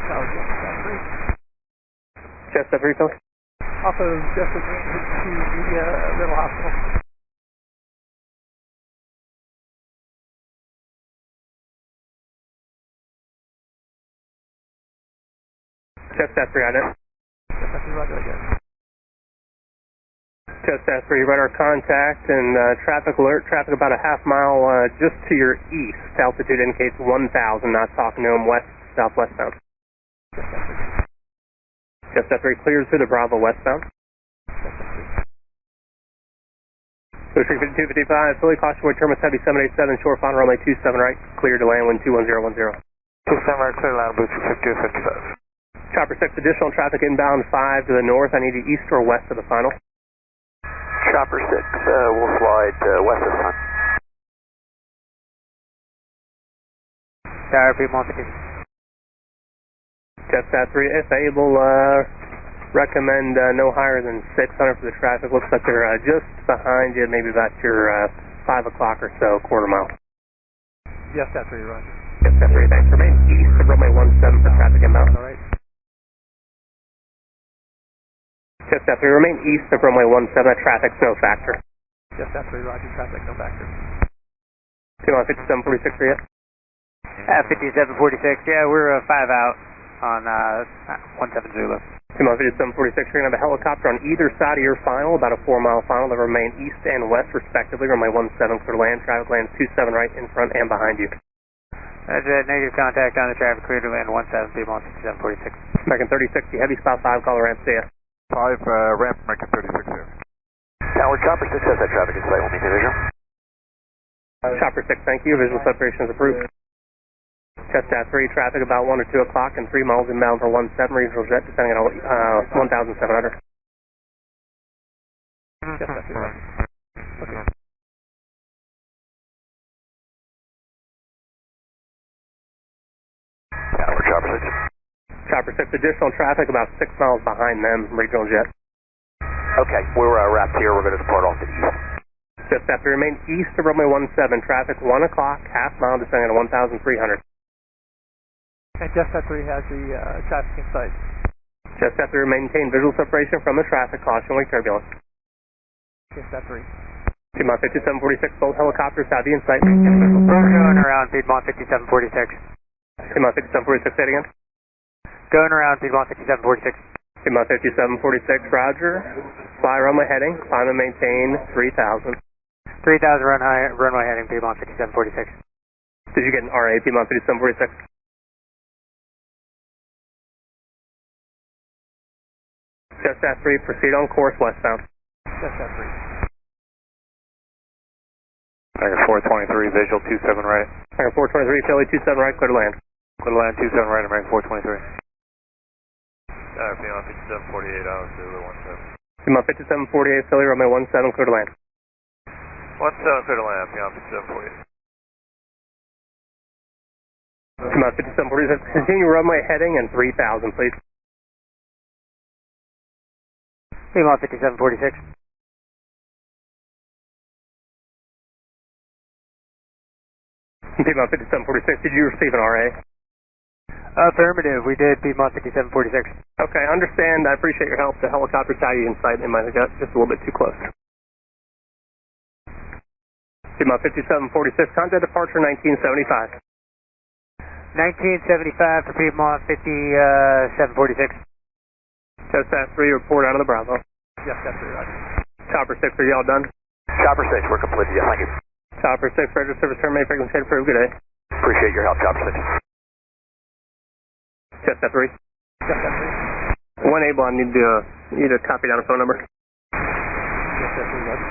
Tower Jet 3, Philly. off of Jessup to the Little Hospital. Jet 3 on it. Jet 3, roger again. Jet 3, radar contact and traffic alert. Traffic about a half mile just to your east. Altitude indicates 1,000 knots talking to him west, southwestbound. Jet 3 clears through the Bravo westbound. So 5255, Philly, caution wind Terminus Heavy 787, shore final runway 27 right, clear to land wind 21010. 27 right, clear land, booster 5255. Chopper 6, additional traffic inbound 5 to the north. I need you east or west of the final. Chopper 6, we'll slide west this time. Tower Piedmont 50. Jet 3, if able, recommend no higher than 600 for the traffic. Looks like they're just behind you, maybe about your 5 o'clock or so, quarter mile. Yes, Jet 3, roger. Jet 3, thanks. Remain east of runway 17 for traffic inbound. All right. Jet 3, remain east of runway 17, that traffic's no factor. Yes, Jet 3, roger, traffic, no factor. 5746 for you? 5746, yeah, we're 5 out on 17 Zulu. 5746, you're going to have a helicopter on either side of your final, about a 4-mile final. They remain east and west, respectively. Runway 17, clear to land. Traffic lands 27 right in front and behind you. That's negative contact on the traffic, clear to land 17, Piedmont 5746. American 3060, heavy spot 5, call the ramp, see ya. 5, ramp, American 3060. Tower Chopper 6 has that traffic in sight, we'll need the visual. Chopper 6, thank you. Visual separation is approved. Jet 3, traffic about 1 or 2 o'clock and 3 miles inbound for 17 regional jet, descending on 1,700. Jet 3, roger. Okay. Tower Chopper 6. Chopper 6, additional traffic about 6 miles behind them, regional jet. Okay, we're wrapped here, we're going to depart off to the east. Jet 3, remain east of runway 17, traffic 1 o'clock, half mile, descending on 1,300. And Jet 3 has the traffic in sight. Jet 3, maintain visual separation from the traffic, caution wake turbulence. Jet 3. Piedmont 5746, both helicopters have the in sight. We're going around Piedmont 5746. Piedmont 5746, say it again. Going around Piedmont 5746. Piedmont 5746, roger. Fly runway heading, climb and maintain 3,000. 3,000 runway heading Piedmont 5746. Did you get an RA, Piedmont 5746? Jet 3, proceed on course westbound. Jet 3. Tiger 423, visual 27 right. Tiger 423, Philly 27 right, clear to land. Clear to land 27 right, American 423. Tiger Piedmont 5748, Alex Zulu 17. Piedmont 5748, Philly, runway 17, clear to land. 17 clear to land, Piedmont 5748. Piedmont 5746, continue runway heading and 3,000, please. Piedmont 5746. Piedmont 5746, did you receive an RA? Affirmative, we did Piedmont 5746. Okay, understand. I appreciate your help. The helicopter's had you in sight. They might have got just a little bit too close. Piedmont 5746, contact departure 1975. 1975 for Piedmont 5746. Jet 3, report out of the Bravo. Yes, Jet 3, roger. Chopper 6, are y'all done? Chopper 6, we're completed, yes, thank you. Chopper 6, register service terminated, frequency approved. Good day. Appreciate your help, Chopper 6. Jet 3. Jet 3. When able, I need to copy down a phone number. Yes, Jet 3, roger.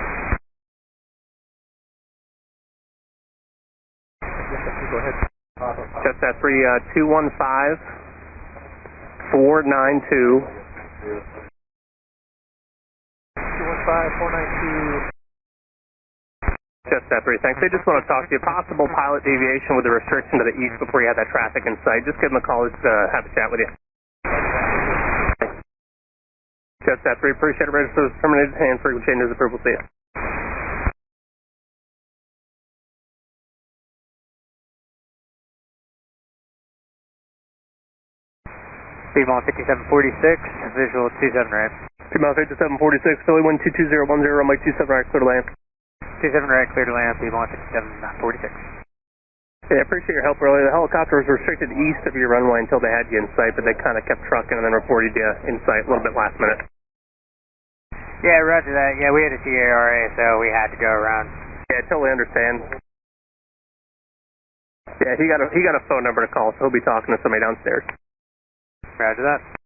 Yes, Jet 3, go ahead. Jet 3, 215 492. 215-492. Jet 3, thanks. They just want to talk to you. Possible pilot deviation with a restriction to the east before you have that traffic in sight. Just give them a call. Just have a chat with you. Jet 3, appreciate it. Register terminated and frequent changes approval. See you. P-Mall 5746, visual 27 right. P-Mall 5746, Philly 12210, runway 27 right, clear to land. 27 right, clear to land, P-Mall 5746. Yeah, I appreciate your help earlier. The helicopter was restricted east of your runway until they had you in sight, but they kind of kept trucking and then reported you in sight a little bit last minute. Yeah, roger that. Yeah, we had a TARA, so we had to go around. Yeah, I totally understand. Yeah, he got a phone number to call, so he'll be talking to somebody downstairs. Roger that.